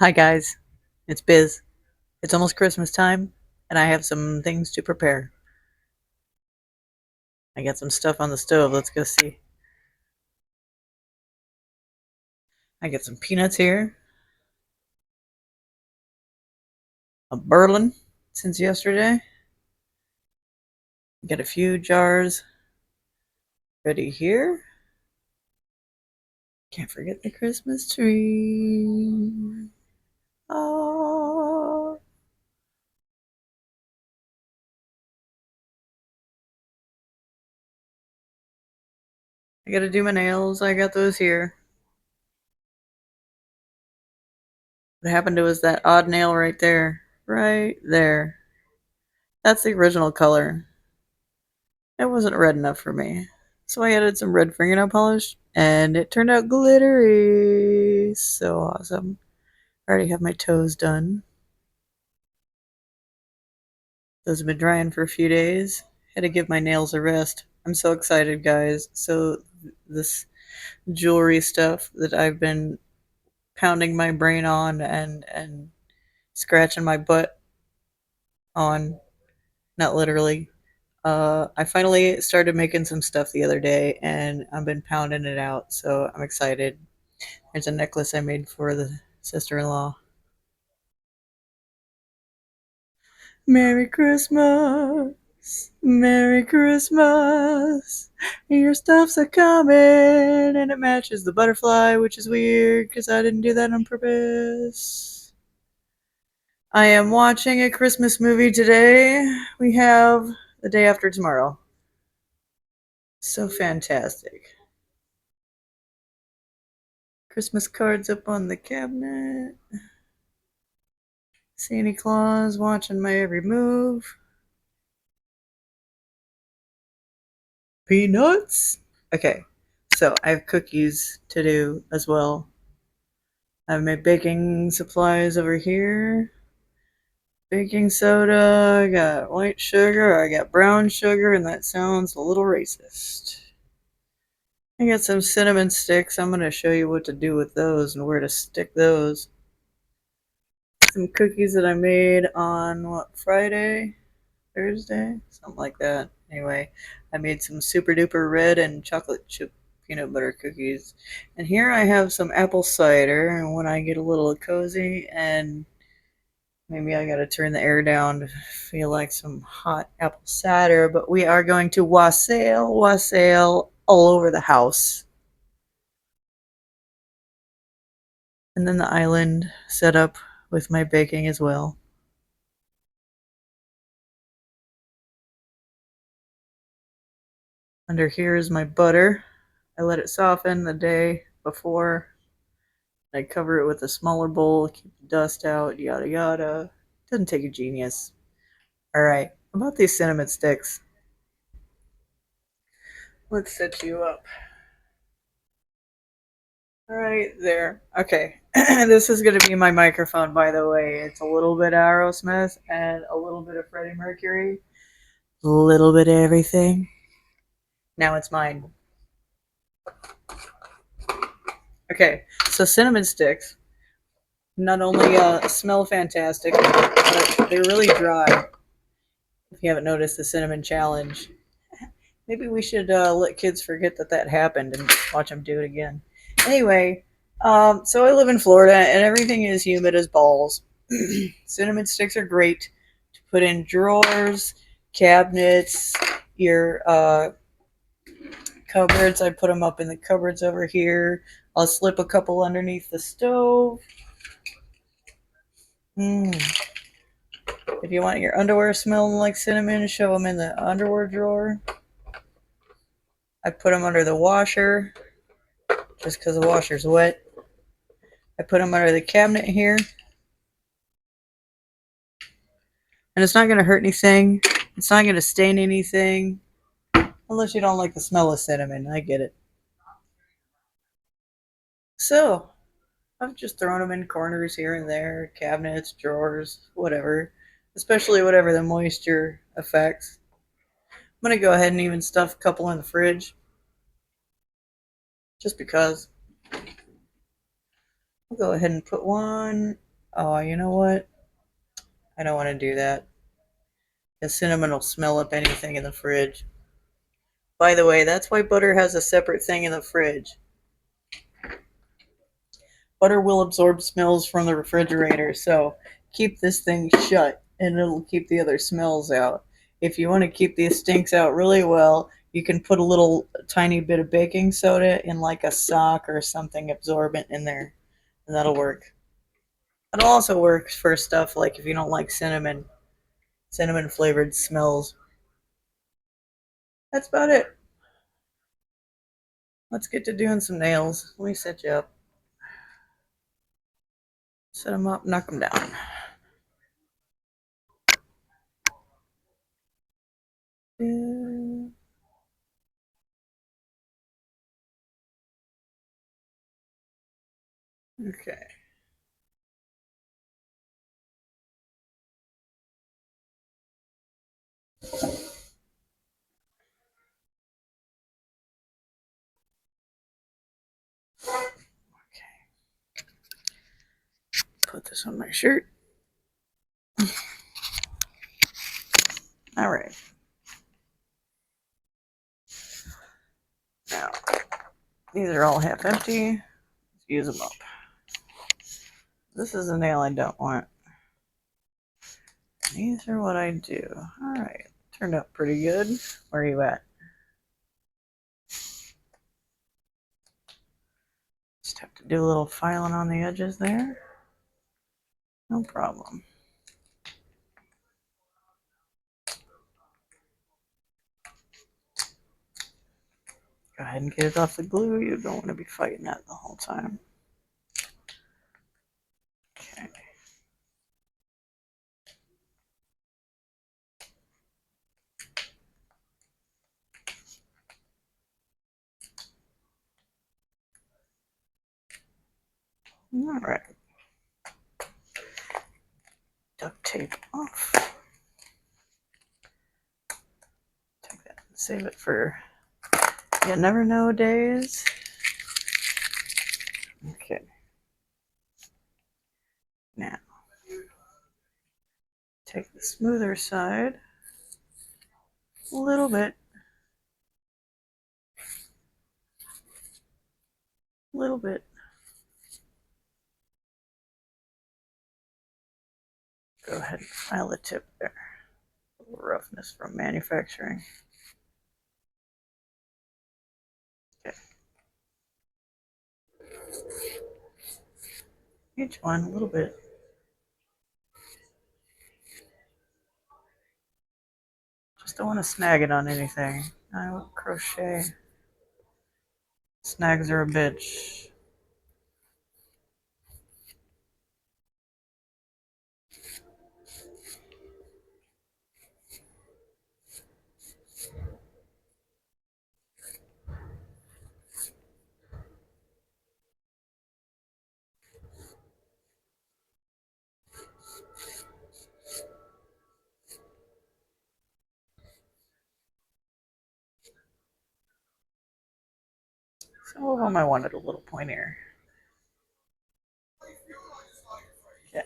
Hi, guys. It's Biz. It's almost Christmas time, and I have some things to prepare. I got some stuff on the stove. Let's go see. I got some peanuts here, a Berlin since yesterday. Got a few jars ready here. Can't forget the Christmas tree. Oh. I gotta do my nails. I got those here. What happened to was that odd nail right there. Right there. That's the original color. It wasn't red enough for me. So I added some red fingernail polish and it turned out glittery. So awesome. I already have my toes done. Those have been drying for a few days. Had to give my nails a rest. I'm so excited, guys. So this jewelry stuff that I've been pounding my brain on and scratching my butt on, not literally. I finally started making some stuff the other day and I've been pounding it out, so I'm excited. There's a necklace I made for the sister-in-law. Merry Christmas, Merry Christmas. Your stuff's a coming, and it matches the butterfly, which is weird because I didn't do that on purpose. I am watching a Christmas movie today. We have The Day After Tomorrow. So fantastic. Christmas cards up on the cabinet. Santa Claus watching my every move. Peanuts. Okay, so I have cookies to do as well. I have my baking supplies over here. Baking soda, I got white sugar, I got brown sugar, and that sounds a little racist. I got some cinnamon sticks. I'm going to show you what to do with those and where to stick those. Some cookies that I made on, Friday? Thursday? Something like that. Anyway, I made some super duper red and chocolate chip peanut butter cookies. And here I have some apple cider. And when I get a little cozy and maybe I gotta turn the air down to feel like some hot apple cider, but we are going to wassail all over the house. And then the island set up with my baking as well. Under here is my butter. I let it soften the day before. I cover it with a smaller bowl, keep the dust out, yada yada. Doesn't take a genius. Alright, about these cinnamon sticks. Let's set you up. Right there. Okay. This is going to be my microphone, by the way. It's a little bit Aerosmith and a little bit of Freddie Mercury. A little bit of everything. Now it's mine. Okay, so cinnamon sticks not only smell fantastic, but they're really dry. If you haven't noticed the cinnamon challenge, maybe we should let kids forget that that happened and watch them do it again. Anyway, so I live in Florida and everything is humid as balls. Cinnamon sticks are great to put in drawers, cabinets, your cupboards. I put them up in the cupboards over here. I'll slip a couple underneath the stove. Mm. If you want your underwear smelling like cinnamon, shove them in the underwear drawer. I put them under the washer just because the washer's wet. I put them under the cabinet here. And it's not going to hurt anything. It's not going to stain anything. Unless you don't like the smell of cinnamon. I get it. So, I've just thrown them in corners here and there, cabinets, drawers, whatever. Especially whatever the moisture affects. I'm going to go ahead and even stuff a couple in the fridge. Just because. I'll go ahead and put one Oh, you know what? I don't want to do that. The cinnamon will smell up anything in the fridge. By the way, that's why butter has a separate thing in the fridge. Butter will absorb smells from the refrigerator, so keep this thing shut and it'll keep the other smells out. If you want to keep these stinks out really well, you can put a little tiny bit of baking soda in like a sock or something absorbent in there, and that'll work. It'll also work for stuff like if you don't like cinnamon flavored smells. That's about it. Let's get to doing some nails. Let me set you up. Set them up, knock them down. Okay. Put this on my shirt. All right. Now, these are all half empty. Let's use them up. This is a nail I don't want. These are what I do. All right. Turned out pretty good. Where are you at? Just have to do a little filing on the edges there. No problem. Go ahead and get it off the glue. You don't want to be fighting that the whole time. Okay. All right. Duct tape off. Take that and save it for you never know days. Okay. Now, take the smoother side a little bit. Little bit. Go ahead and file the tip there. A little roughness from manufacturing. Okay. Each one a little bit. Just don't want to snag it on anything. I will crochet. Snags are a bitch. Some of them I wanted a little pointier. Okay.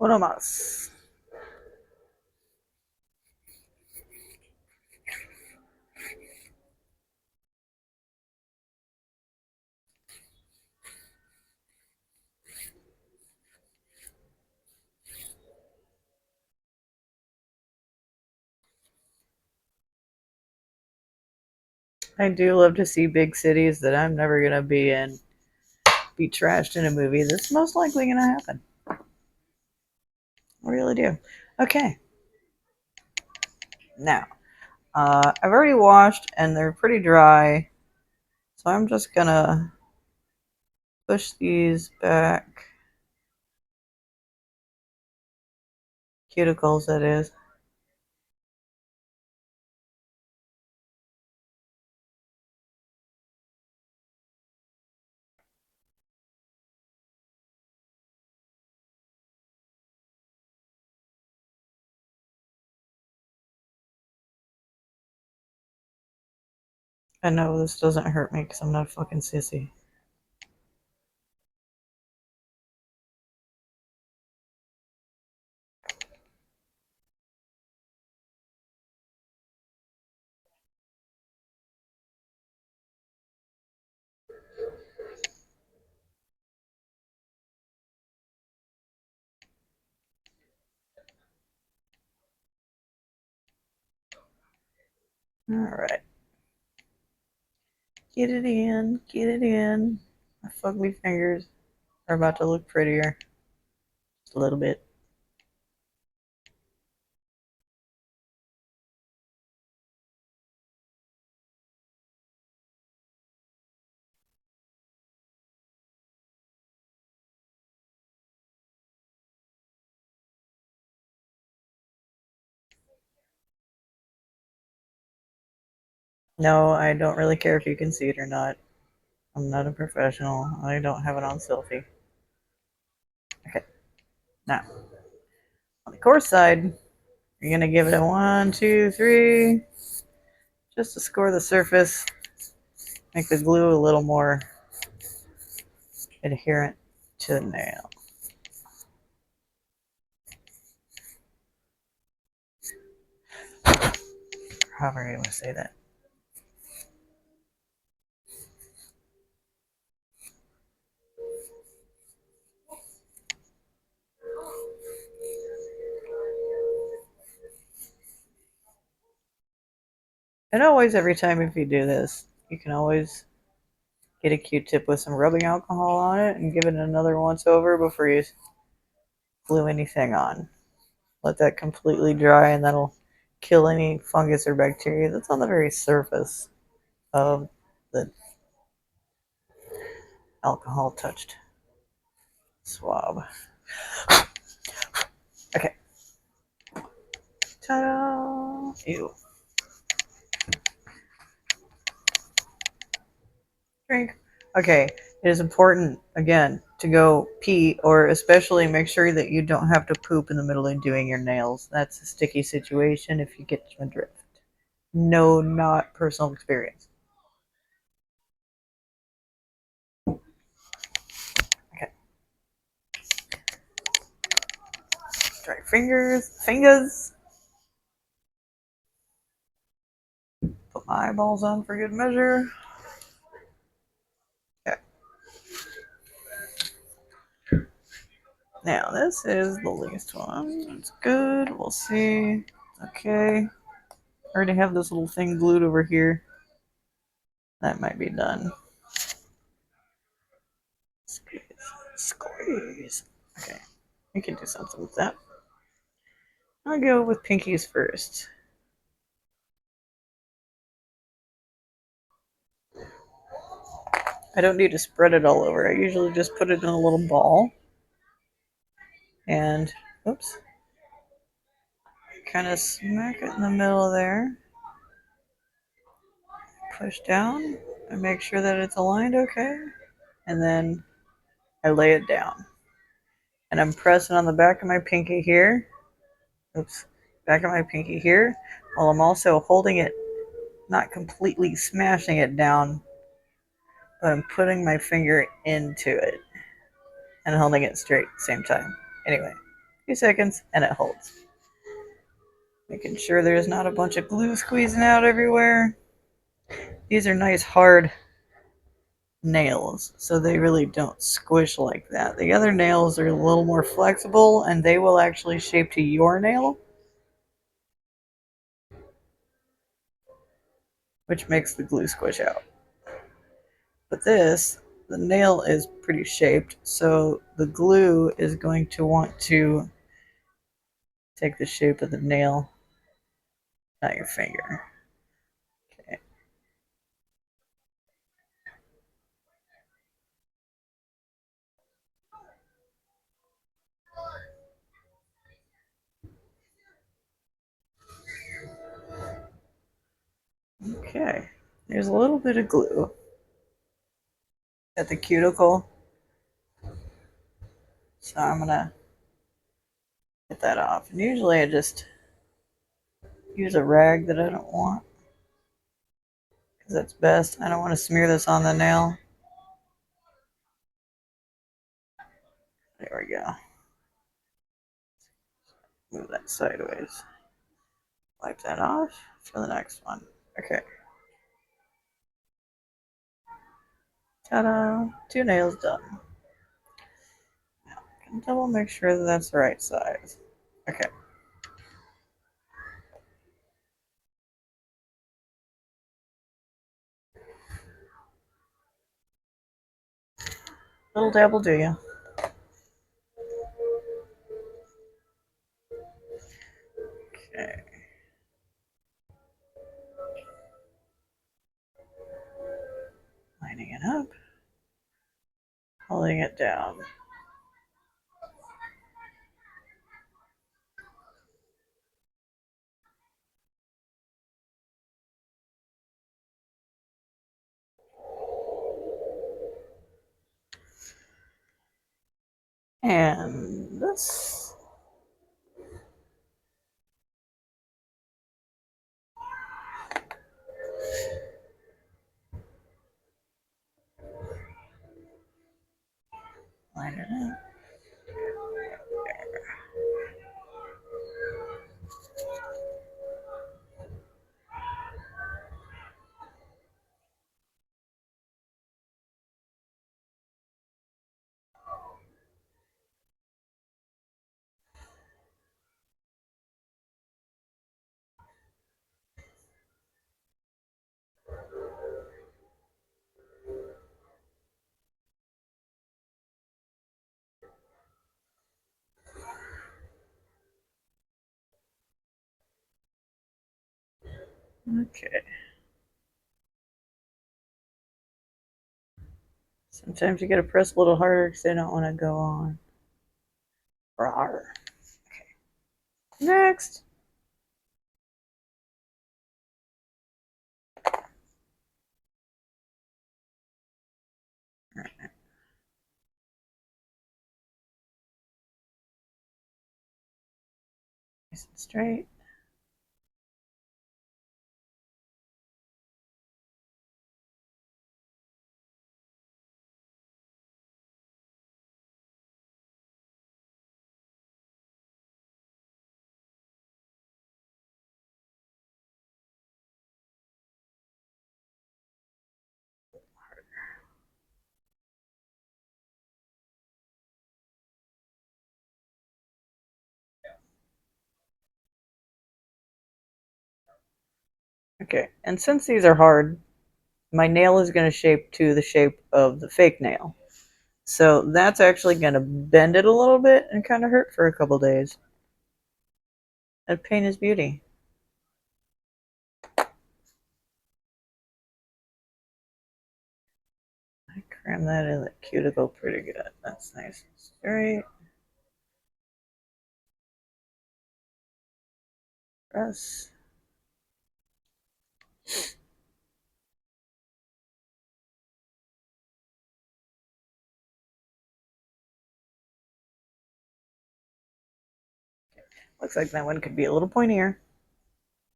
Uno más. I do love to see big cities that I'm never gonna be in be trashed in a movie. That's most likely gonna happen. I really do. Okay. Now, I've already washed and they're pretty dry, so I'm just gonna push these back. Cuticles, that is. I know this doesn't hurt me because I'm not a fucking sissy. Alright. Get it in, get it in. My fugly fingers are about to look prettier. Just a little bit. No, I don't really care if you can see it or not. I'm not a professional. I don't have it on selfie. Okay. Now, on the coarse side, you're going to give it a 1, 2, 3, just to score the surface. Make the glue a little more adherent to the nail. However you want to say that. And always, every time if you do this, you can always get a Q-tip with some rubbing alcohol on it and give it another once over before you glue anything on. Let that completely dry and that'll kill any fungus or bacteria that's on the very surface of the alcohol touched swab. Okay. Ta-da! Ew. Drink. Okay. It is important, again, to go pee or especially make sure that you don't have to poop in the middle of doing your nails. That's a sticky situation if you get my drift. No, not personal experience. Okay. fingers. Put my eyeballs on for good measure. Okay. Now this is the least one. That's good. We'll see. Okay. I already have this little thing glued over here. That might be done. Squeeze. Squeeze. Okay. We can do something with that. I'll go with pinkies first. I don't need to spread it all over. I usually just put it in a little ball. And, oops. Kind of smack it in the middle there. Push down and make sure that it's aligned okay. And then I lay it down. And I'm pressing on the back of my pinky here. Oops. Back of my pinky here. While I'm also holding it, not completely smashing it down, but I'm putting my finger into it and holding it straight at the same time. Anyway, a few seconds and it holds. Making sure there's not a bunch of glue squeezing out everywhere. These are nice hard nails, so they really don't squish like that. The other nails are a little more flexible and they will actually shape to your nail, which makes the glue squish out. But this, the nail is pretty shaped, so the glue is going to want to take the shape of the nail, not your finger. Okay. Okay. There's a little bit of glue at the cuticle, so I'm gonna get that off. And usually I just use a rag that I don't want, because that's best. I don't want to smear this on the nail. There we go. Move that sideways. Wipe that off for the next one. Okay. Ta-da! 2 nails done. Now I can double make sure that that's the right size. Okay. Little dab will do ya. Okay. Lining it up. Holding it down. And this. Line it up. Okay. Sometimes you gotta press a little harder because they don't want to go on. Rawr. Okay. Next. Alright. Nice and straight. Okay, and since these are hard, my nail is going to shape to the shape of the fake nail. So that's actually going to bend it a little bit and kind of hurt for a couple days. And pain is beauty. I cram that in the cuticle pretty good. That's nice and straight. Press. Looks like that one could be a little pointier.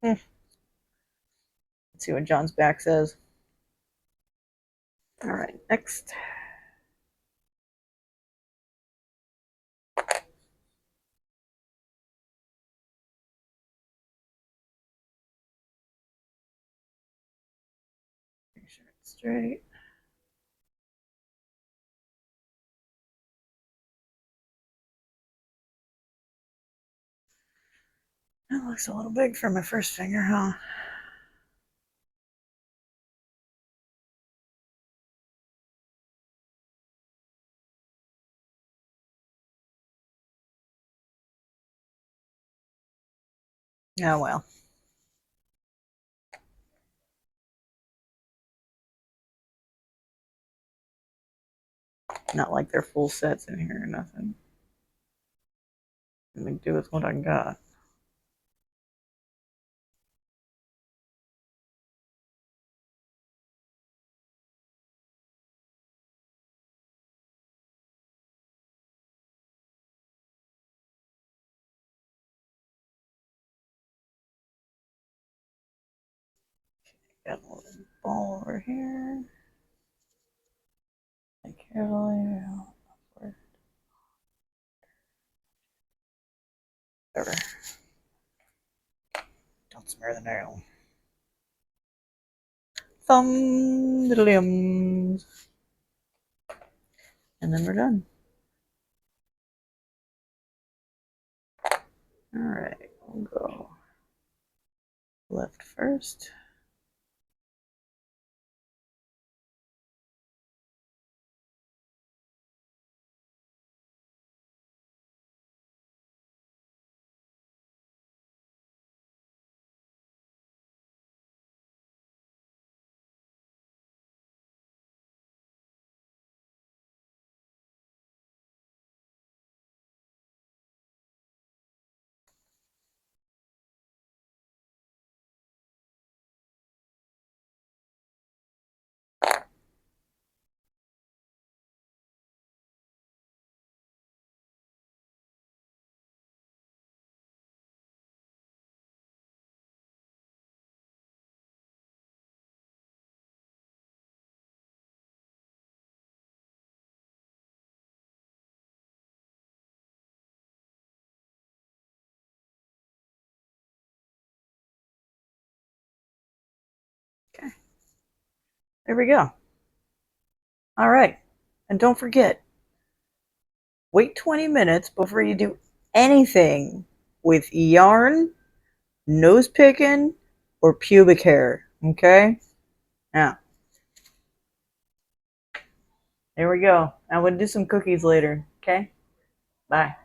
Let's see what John's back says. All right, next. Make sure it's straight. That looks a little big for my first finger, huh? Oh well. Not like they're full sets in here or nothing. Let me do with what I got. Got a little ball over here. Take carefully. Whatever. Don't smear the nail. Thumb diddlyums. And then we're done. Alright, we'll go left first. Okay, there we go. Alright, and don't forget, wait 20 minutes before you do anything with yarn, nose picking, or pubic hair. Okay? Now, there we go. I'm going to do some cookies later. Okay? Bye.